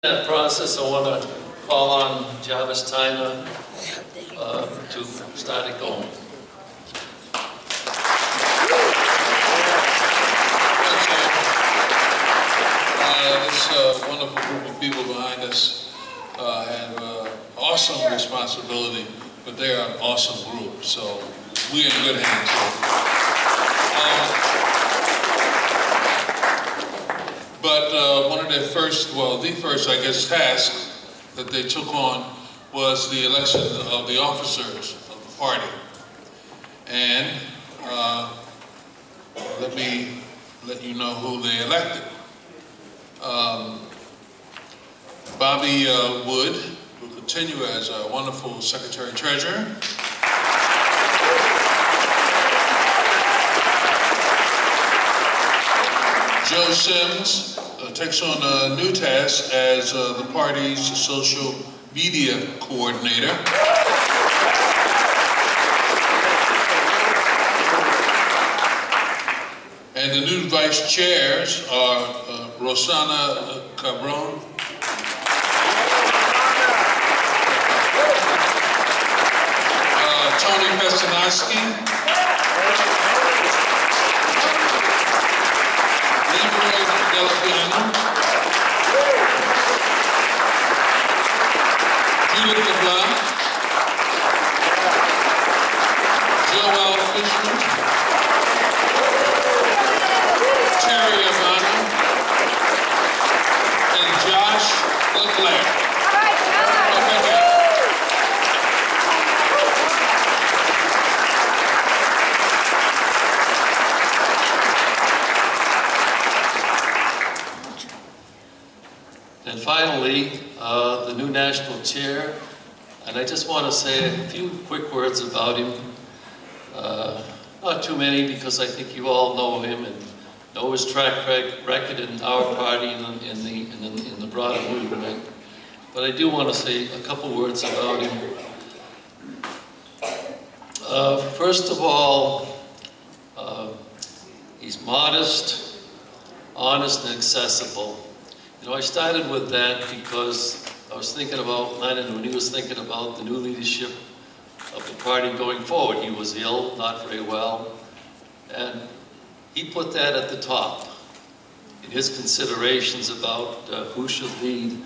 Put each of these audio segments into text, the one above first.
that process, I want to call on Jarvis Tyner to start it going. This wonderful group of people behind us have awesome responsibility, but they are an awesome group, so we're in good hands. But one of their first, the first, I guess, task that they took on was the election of the officers of the party. And let me let you know who they elected. Bobby Wood will continue as a wonderful Secretary-Treasurer. Joe Sims takes on a new task as the party's social media coordinator. And the new vice chairs are Rosana Cabron, Tony Pestinowski, Delapiano, Judith LeBlanc, Joel Fishman, Terry Amano, and Josh Leclerc. And finally, the new national chair, and I just want to say a few quick words about him. Not too many, because I think you all know him and know his track record in our party and in the broader movement. But I do want to say a couple words about him. First of all, he's modest, honest, and accessible. You know, I started with that because I was thinking about Lennon when he was thinking about the new leadership of the party going forward. He was ill, not very well, and he put that at the top in his considerations about who should lead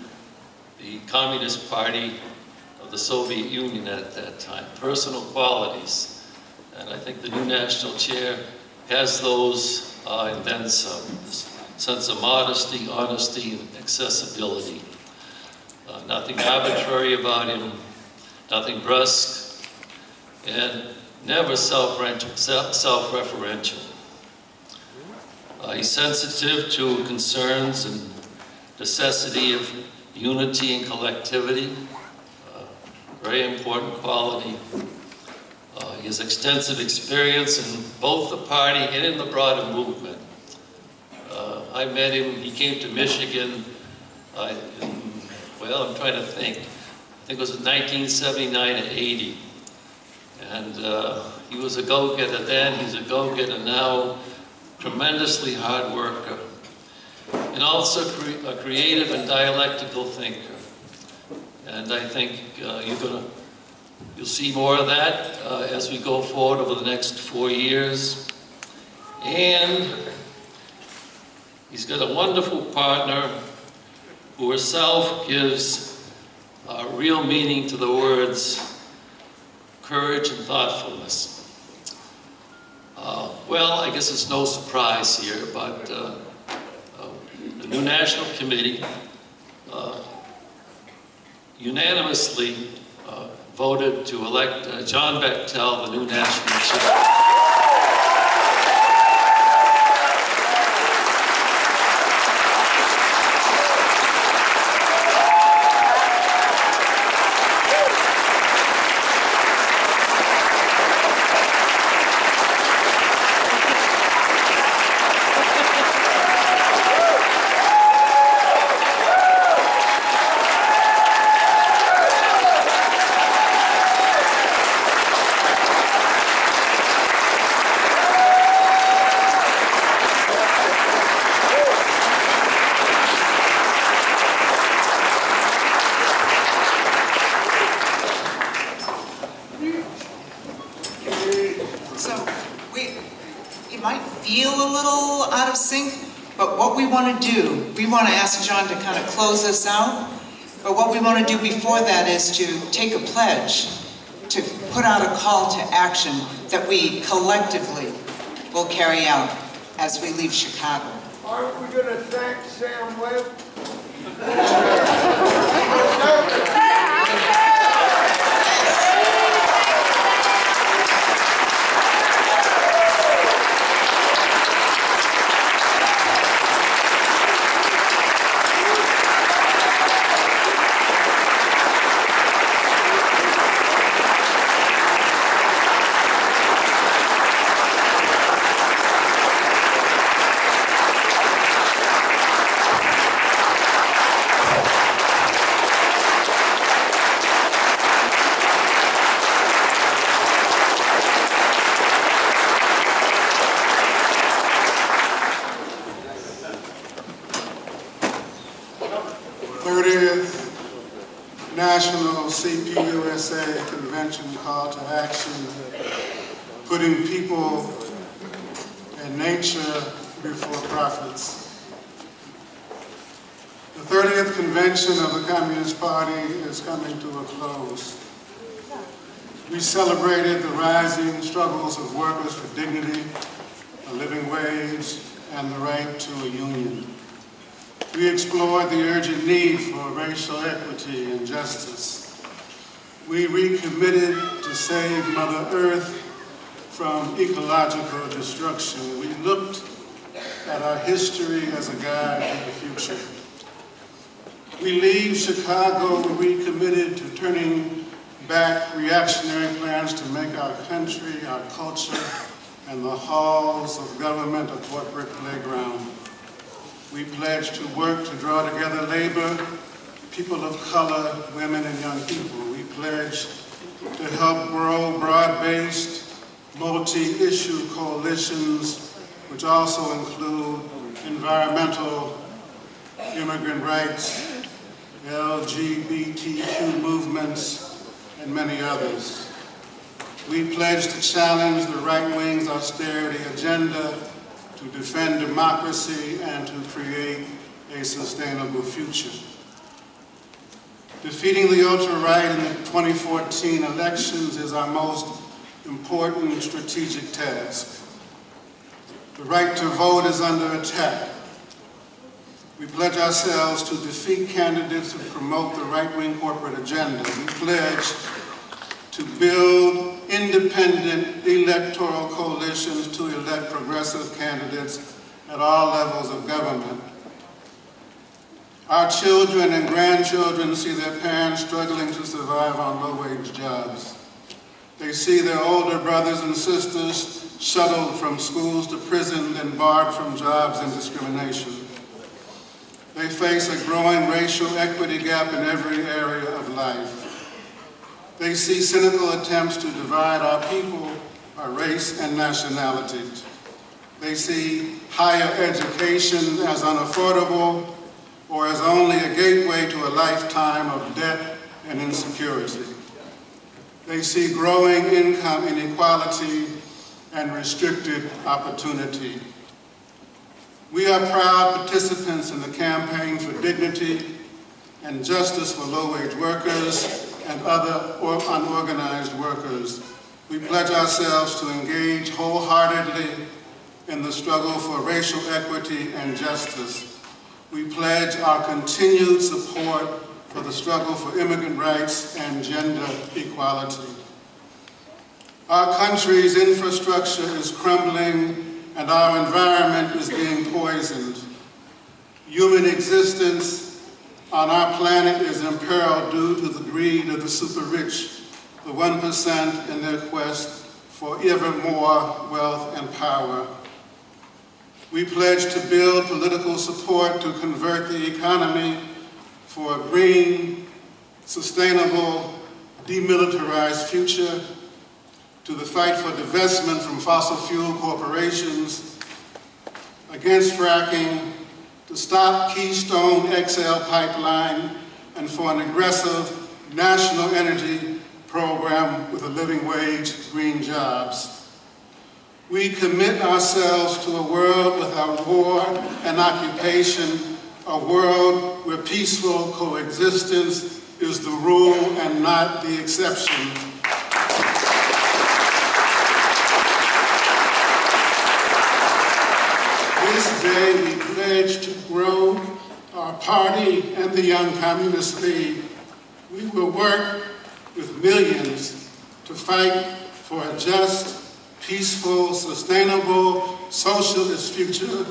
the Communist Party of the Soviet Union at that time. Personal qualities, and I think the new national chair has those and then some. Sense of modesty, honesty, and accessibility. Nothing arbitrary about him, nothing brusque, and never self-referential. He's sensitive to concerns and necessity of unity and collectivity, very important quality. He has extensive experience in both the party and in the broader movement. I met him, he came to Michigan, well, I'm trying to think. I think it was in 1979 and 80. And he was a go-getter then, he's a go-getter now, tremendously hard worker, and also a creative and dialectical thinker. And I think you'll see more of that as we go forward over the next 4 years. And he's got a wonderful partner who herself gives real meaning to the words courage and thoughtfulness. Well, I guess it's no surprise here, but the new National Committee unanimously voted to elect John Bechtel, the new National Chair. of sync, but what we want to do, we want to ask John to kind of close us out, but what we want to do before that is to take a pledge, to put out a call to action that we collectively will carry out as we leave Chicago. Aren't we going to thank Sam Webb? National CPUSA Convention Call to Action, putting people and nature before profits. The 30th convention of the Communist Party is coming to a close. We celebrated the rising struggles of workers for dignity, a living wage, and the right to a union. We explored the urgent need for racial equity and justice. We recommitted to save Mother Earth from ecological destruction. We looked at our history as a guide to the future. We leave Chicago recommitted to turning back reactionary plans to make our country, our culture, and the halls of government a corporate playground. We pledge to work to draw together labor, people of color, women, and young people. We pledge to help grow broad-based, multi-issue coalitions, which also include environmental, immigrant rights, LGBTQ movements, and many others. We pledge to challenge the right wing's austerity agenda, to defend democracy, and to create a sustainable future. Defeating the ultra-right in the 2014 elections is our most important strategic task. The right to vote is under attack. We pledge ourselves to defeat candidates who promote the right-wing corporate agenda. We pledge to build independent electoral coalitions to elect progressive candidates at all levels of government. Our children and grandchildren see their parents struggling to survive on low-wage jobs. They see their older brothers and sisters shuttled from schools to prison and barred from jobs and discrimination. They face a growing racial equity gap in every area of life. They see cynical attempts to divide our people by race and nationality. They see higher education as unaffordable or as only a gateway to a lifetime of debt and insecurity. They see growing income inequality and restricted opportunity. We are proud participants in the campaign for dignity and justice for low-wage workers and other unorganized workers. We pledge ourselves to engage wholeheartedly in the struggle for racial equity and justice. We pledge our continued support for the struggle for immigrant rights and gender equality. Our country's infrastructure is crumbling and our environment is being poisoned. Human existence on our planet is imperiled due to the greed of the super-rich, the 1% in their quest for ever more wealth and power. We pledge to build political support to convert the economy for a green, sustainable, demilitarized future, to the fight for divestment from fossil fuel corporations, against fracking, to stop Keystone XL pipeline, and for an aggressive national energy program with a living wage, green jobs. We commit ourselves to a world without war and occupation, a world where peaceful coexistence is the rule and not the exception. This day we pledge to grow our party and the Young Communist League. We will work with millions to fight for a just, peaceful, sustainable, socialist future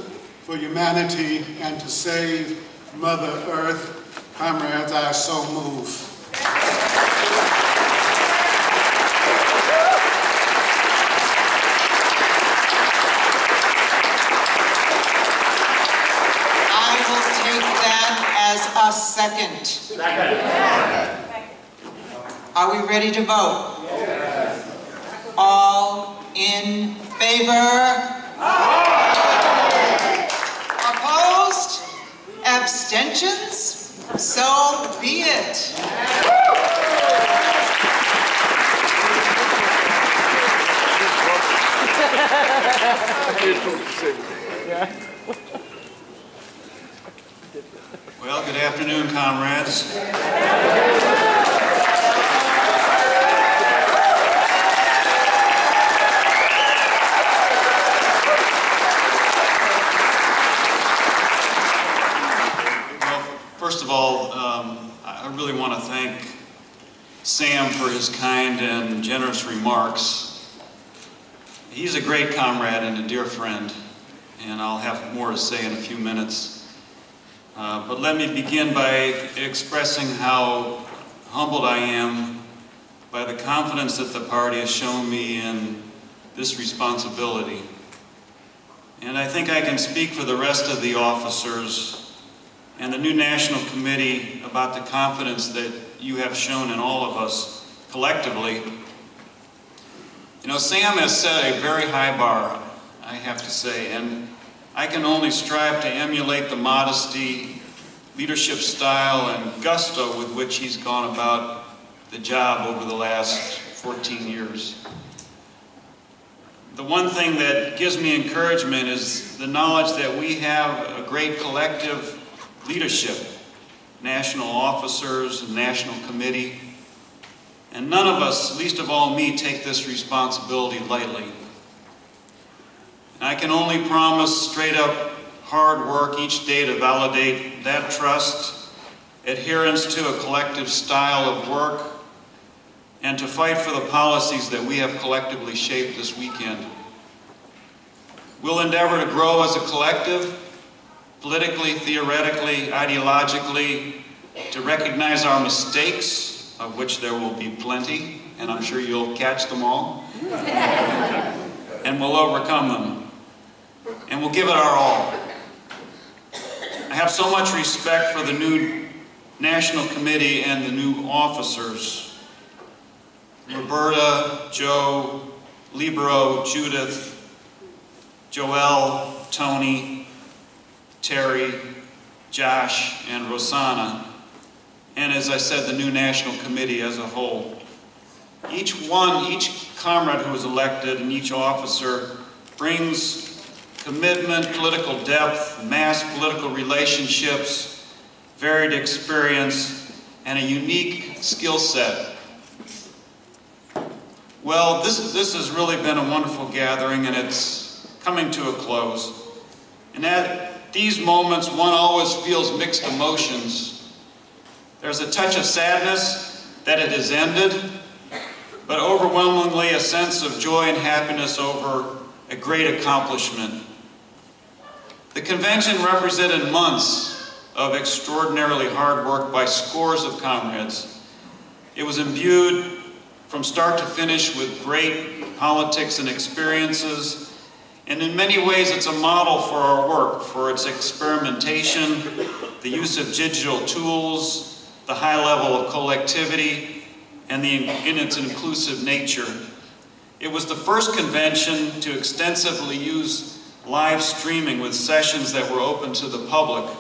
for humanity and to save Mother Earth. Comrades, I so move. I will take that as a second. Second. Are we ready to vote? Yes. All in favor? Aye. Opposed? Abstentions? So be it. Well, good afternoon, comrades. First of all, I really want to thank Sam for his kind and generous remarks. He's a great comrade and a dear friend, and I'll have more to say in a few minutes. But let me begin by expressing how humbled I am by the confidence that the party has shown me in this responsibility. And I think I can speak for the rest of the officers and the new National Committee about the confidence that you have shown in all of us collectively. You know, Sam has set a very high bar, I have to say, and I can only strive to emulate the modesty, leadership style, and gusto with which he's gone about the job over the last 14 years. The one thing that gives me encouragement is the knowledge that we have a great collective leadership, national officers and national committee, and none of us, least of all me, take this responsibility lightly. And I can only promise straight up hard work each day to validate that trust, adherence to a collective style of work, and to fight for the policies that we have collectively shaped this weekend. We'll endeavor to grow as a collective, politically, theoretically, ideologically, to recognize our mistakes, of which there will be plenty, and I'm sure you'll catch them all, and we'll overcome them, and we'll give it our all. I have so much respect for the new National Committee and the new officers, Roberta, Joe, Libero, Judith, Joelle, Tony, Terry, Josh, and Rosanna, and as I said, the new National Committee as a whole. Each comrade who was elected and each officer brings commitment, political depth, mass political relationships, varied experience, and a unique skill set. Well, this has really been a wonderful gathering, and it's coming to a close. And at these moments, one always feels mixed emotions. There's a touch of sadness that it has ended, but overwhelmingly a sense of joy and happiness over a great accomplishment. The convention represented months of extraordinarily hard work by scores of comrades. It was imbued from start to finish with great politics and experiences, and in many ways it's a model for our work, for its experimentation, the use of digital tools, the high level of collectivity, and in its inclusive nature. It was the first convention to extensively use live streaming with sessions that were open to the public.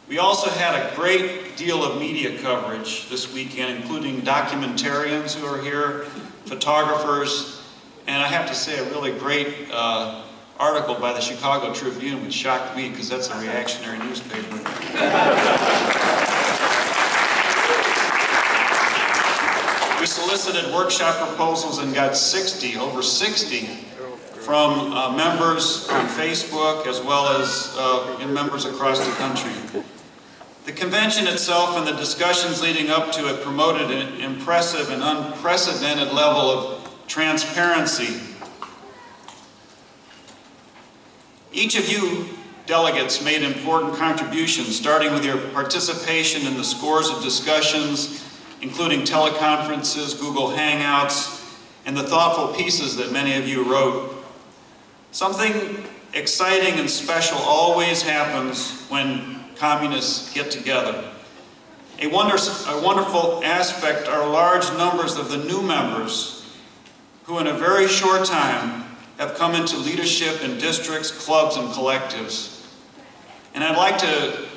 We also had a great deal of media coverage this weekend, including documentarians who are here, photographers, and I have to say a really great article by the Chicago Tribune, which shocked me because that's a reactionary newspaper. We solicited workshop proposals and got over 60 from members on Facebook as well as members across the country. The convention itself and the discussions leading up to it promoted an impressive and unprecedented level of transparency. Each of you delegates made important contributions, starting with your participation in the scores of discussions, including teleconferences, Google Hangouts, and the thoughtful pieces that many of you wrote. Something exciting and special always happens when communists get together. A wonderful aspect are large numbers of the new members who in a very short time have come into leadership in districts, clubs, and collectives. And I'd like to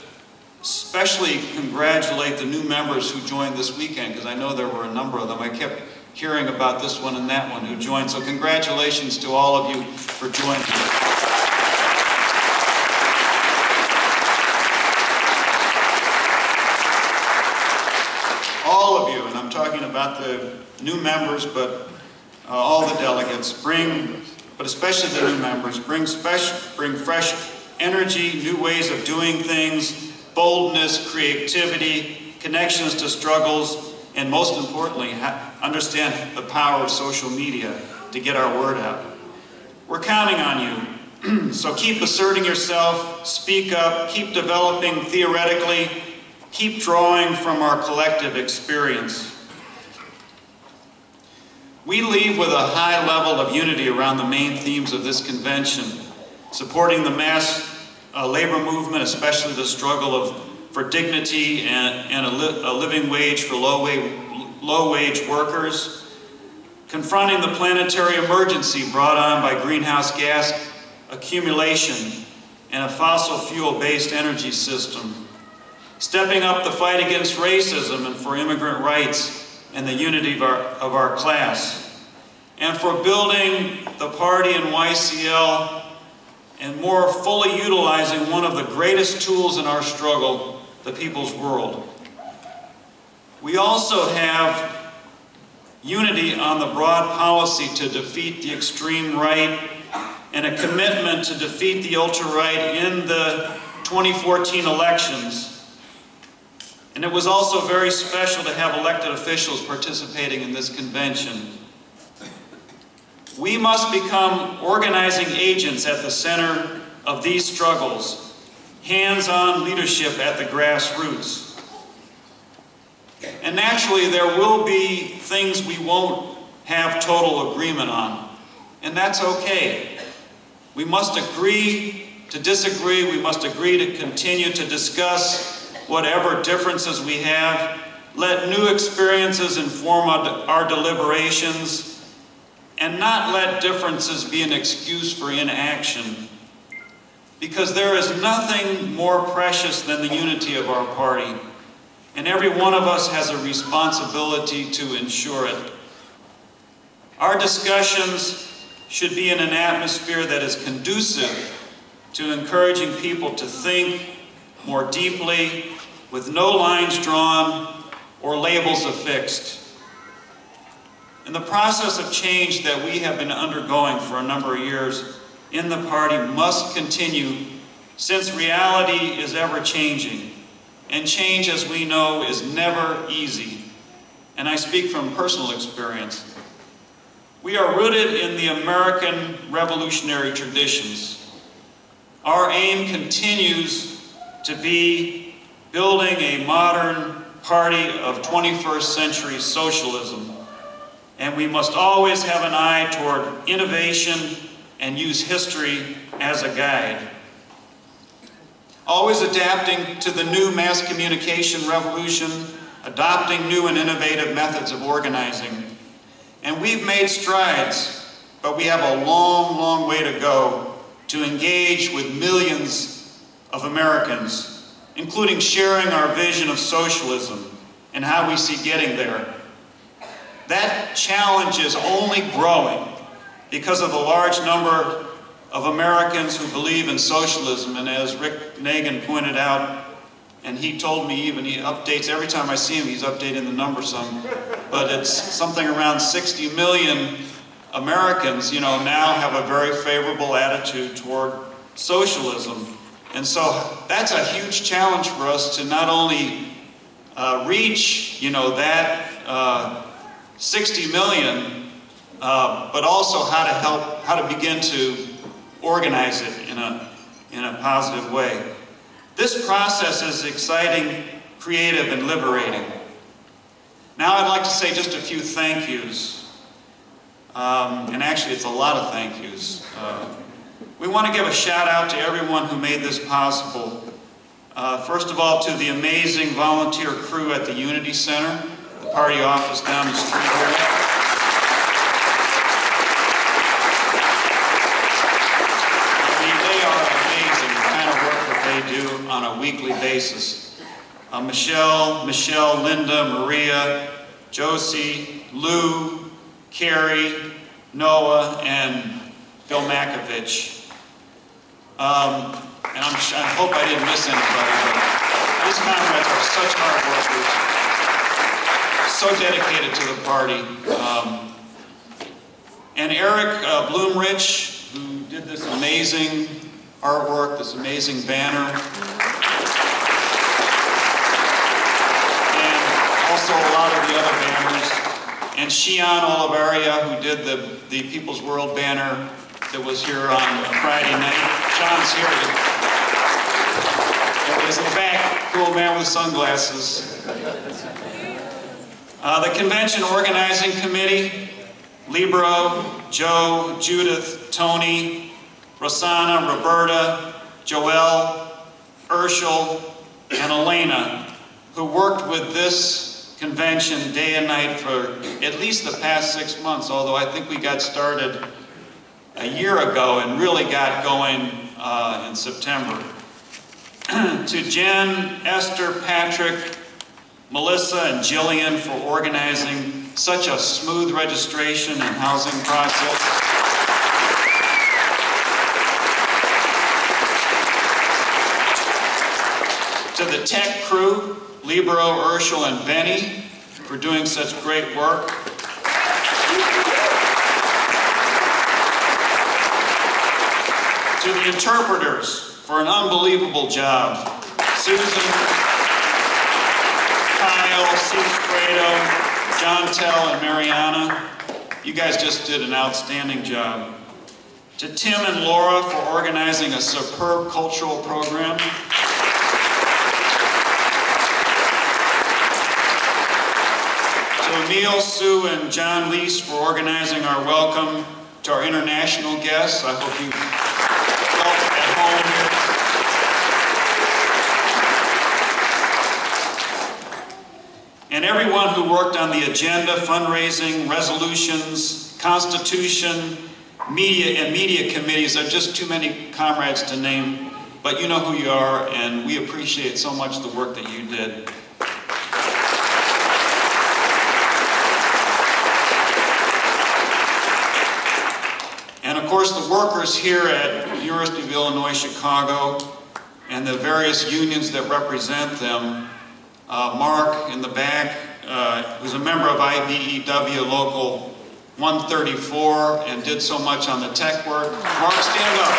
especially congratulate the new members who joined this weekend, because I know there were a number of them. I kept hearing about this one and that one who joined, so congratulations to all of you for joining. All of you, and I'm talking about the new members, but all the delegates, but especially the new members, bring fresh energy, new ways of doing things, boldness, creativity, connections to struggles, and most importantly, understand the power of social media to get our word out. We're counting on you, so keep asserting yourself, speak up, keep developing theoretically, keep drawing from our collective experience. We leave with a high level of unity around the main themes of this convention, supporting the mass labor movement, especially the struggle for dignity and a living wage for low-wage workers, confronting the planetary emergency brought on by greenhouse gas accumulation and a fossil fuel-based energy system, stepping up the fight against racism and for immigrant rights and the unity of our class, and for building the party in YCL and more fully utilizing one of the greatest tools in our struggle, the people's world. We also have unity on the broad policy to defeat the extreme right and a commitment to defeat the ultra-right in the 2014 elections. And it was also very special to have elected officials participating in this convention. We must become organizing agents at the center of these struggles, hands-on leadership at the grassroots. And naturally, there will be things we won't have total agreement on, and that's okay. We must agree to disagree, we must agree to continue to discuss whatever differences we have, let new experiences inform our deliberations, and not let differences be an excuse for inaction. Because there is nothing more precious than the unity of our party, and every one of us has a responsibility to ensure it. Our discussions should be in an atmosphere that is conducive to encouraging people to think more deeply, with no lines drawn or labels affixed. In the process of change that we have been undergoing for a number of years in the party must continue, since reality is ever changing, and change, as we know, is never easy. And I speak from personal experience. We are rooted in the American revolutionary traditions. Our aim continues to be building a modern party of 21st century socialism. And we must always have an eye toward innovation and use history as a guide. Always adapting to the new mass communication revolution, adopting new and innovative methods of organizing. And we've made strides, but we have a long, long way to go to engage with millions of Americans, including sharing our vision of socialism and how we see getting there. That challenge is only growing, because of the large number of Americans who believe in socialism. And as Rick Nagin pointed out, and he told me even, he updates, every time I see him, he's updating the number some, but it's something around 60 million Americans, you know, now have a very favorable attitude toward socialism. And so that's a huge challenge for us to not only reach, you know, that 60 million, but also how to begin to organize it in a positive way. This process is exciting, creative, and liberating. Now I'd like to say just a few thank yous. And actually it's a lot of thank yous. We want to give a shout out to everyone who made this possible. First of all, to the amazing volunteer crew at the Unity Center, the party office down the street here. They do on a weekly basis. Michelle, Linda, Maria, Josie, Lou, Carrie, Noah, and Bill Makovich. And I hope I didn't miss anybody, but these comrades are such hard workers, so dedicated to the party. And Eric Bloomrich, who did this amazing artwork, this amazing banner, and also a lot of the other banners, and Shion Olivaria, who did the People's World banner that was here on Friday night. Sean's here. He's in the back, cool man with sunglasses. The convention organizing committee, Libro, Joe, Judith, Tony, Rosanna, Roberta, Joelle, Urshel, and Elena, who worked with this convention day and night for at least the past 6 months, although I think we got started a year ago and really got going in September. To Jen, Esther, Patrick, Melissa, and Jillian for organizing such a smooth registration and housing process. To the tech crew, Libero, Urshel, and Benny, for doing such great work. To the interpreters for an unbelievable job. Susan, Kyle, Sue Fredo, John Tell, and Mariana, you guys just did an outstanding job. To Tim and Laura for organizing a superb cultural program. To Emil, Sue, and John Leese for organizing our welcome to our international guests. I hope you felt at home here. And everyone who worked on the agenda, fundraising, resolutions, constitution, media, and media committees. There are just too many comrades to name, but you know who you are, and we appreciate so much the work that you did. And of course, the workers here at University of Illinois Chicago and the various unions that represent them. Mark in the back, who's a member of IBEW Local 134 and did so much on the tech work. Mark, stand up.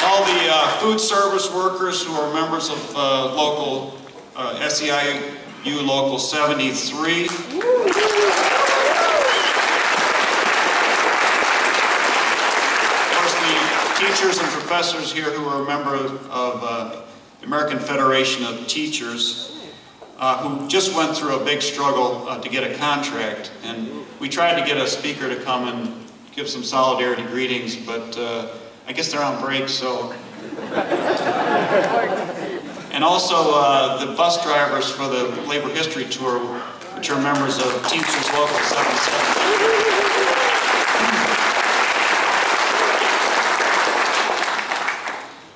All the food service workers who are members of local SEIU Local 73. Of course, the teachers and professors here who are a member of the American Federation of Teachers, who just went through a big struggle to get a contract. And we tried to get a speaker to come and give some solidarity greetings, but I guess they're on break, so. And also the bus drivers for the Labor History Tour, which are members of Teamsters Local 77.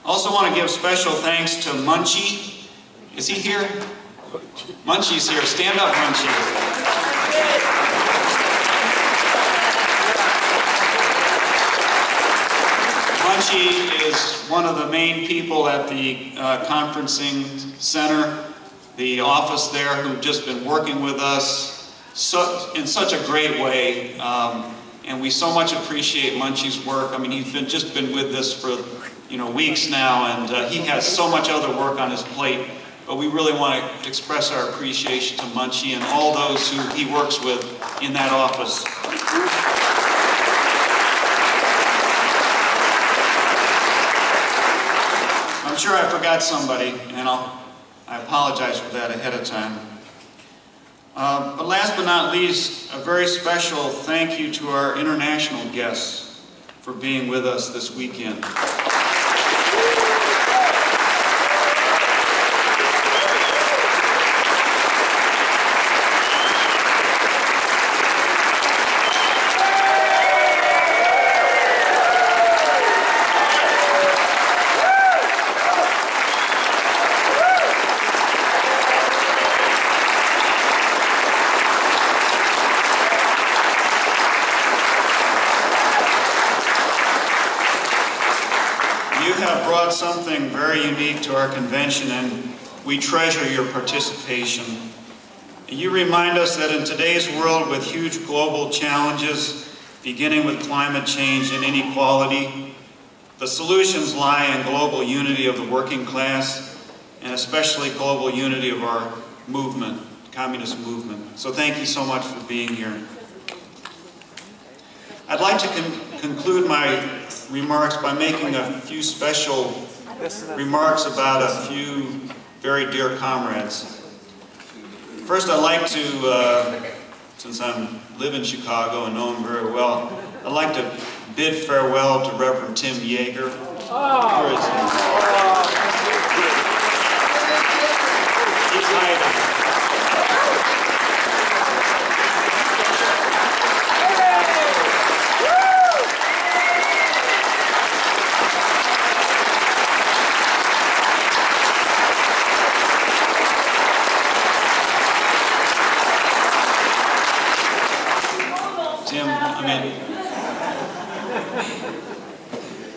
Also want to give special thanks to Munchie, Is he here? Munchie's here. Stand up, Munchie. Munchie is one of the main people at the conferencing center, the office there, who've just been working with us in such a great way. And we so much appreciate Munchie's work. I mean, he's just been with this for weeks now, and he has so much other work on his plate. But we really want to express our appreciation to Munchie and all those who he works with in that office. I'm sure I forgot somebody, and I apologize for that ahead of time. But last but not least, a very special thank you to our international guests for being with us this weekend. Something very unique to our convention, and we treasure your participation. And you remind us that in today's world with huge global challenges, beginning with climate change and inequality, the solutions lie in global unity of the working class, and especially global unity of our movement, communist movement. So thank you so much for being here. I'd like to conclude my remarks by making a few special remarks about a few very dear comrades. First, I'd like to, since I live in Chicago and know him very well, I'd like to bid farewell to Reverend Tim Yeager. Where is he? He's hiding.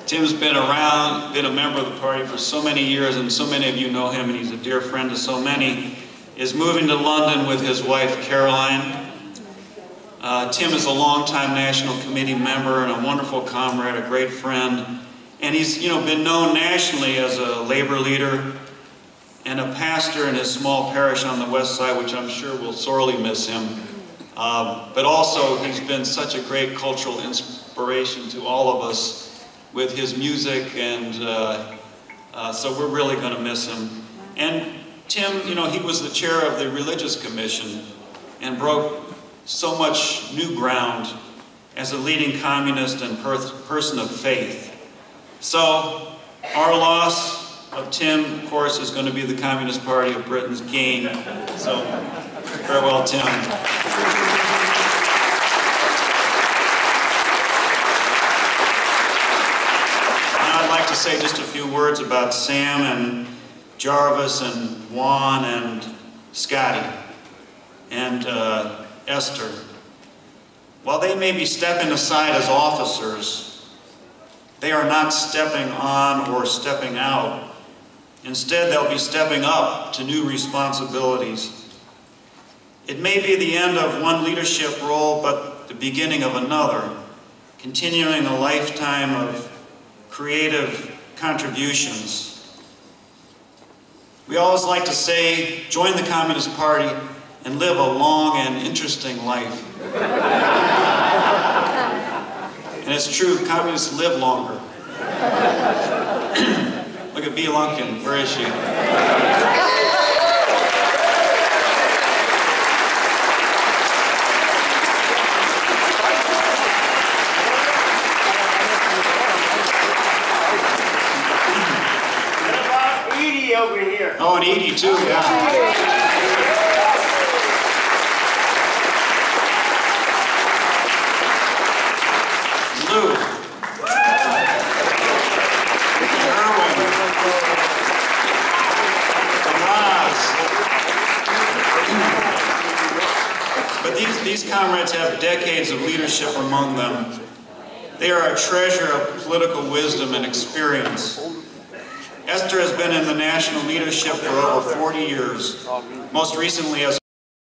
Tim's been around, been a member of the party for so many years, and so many of you know him, and he's a dear friend to so many. Is moving to London with his wife, Caroline. Tim is a longtime National Committee member and a wonderful comrade, a great friend. And he's been known nationally as a labor leader and a pastor in his small parish on the west side, which I'm sure will sorely miss him. But also, he's been such a great cultural inspiration to all of us with his music, and so we're really going to miss him. And Tim, he was the chair of the Religious Commission and broke so much new ground as a leading communist and person of faith. So our loss of Tim, of course, is going to be the Communist Party of Britain's gain. So farewell, Tim. To say just a few words about Sam and Jarvis and Juan and Scotty and Esther. While they may be stepping aside as officers, they are not stepping on or stepping out. Instead, they'll be stepping up to new responsibilities. It may be the end of one leadership role, but the beginning of another, continuing a lifetime of creative contributions. We always like to say, join the Communist Party and live a long and interesting life. And it's true, communists live longer. Look at B. Lunkin, where is she? Over here. Oh, and Edie too, yeah. Lou. Erwin. Faraz. These comrades have decades of leadership among them. They are a treasure of political wisdom and experience. Esther has been in the national leadership for over 40 years, most recently as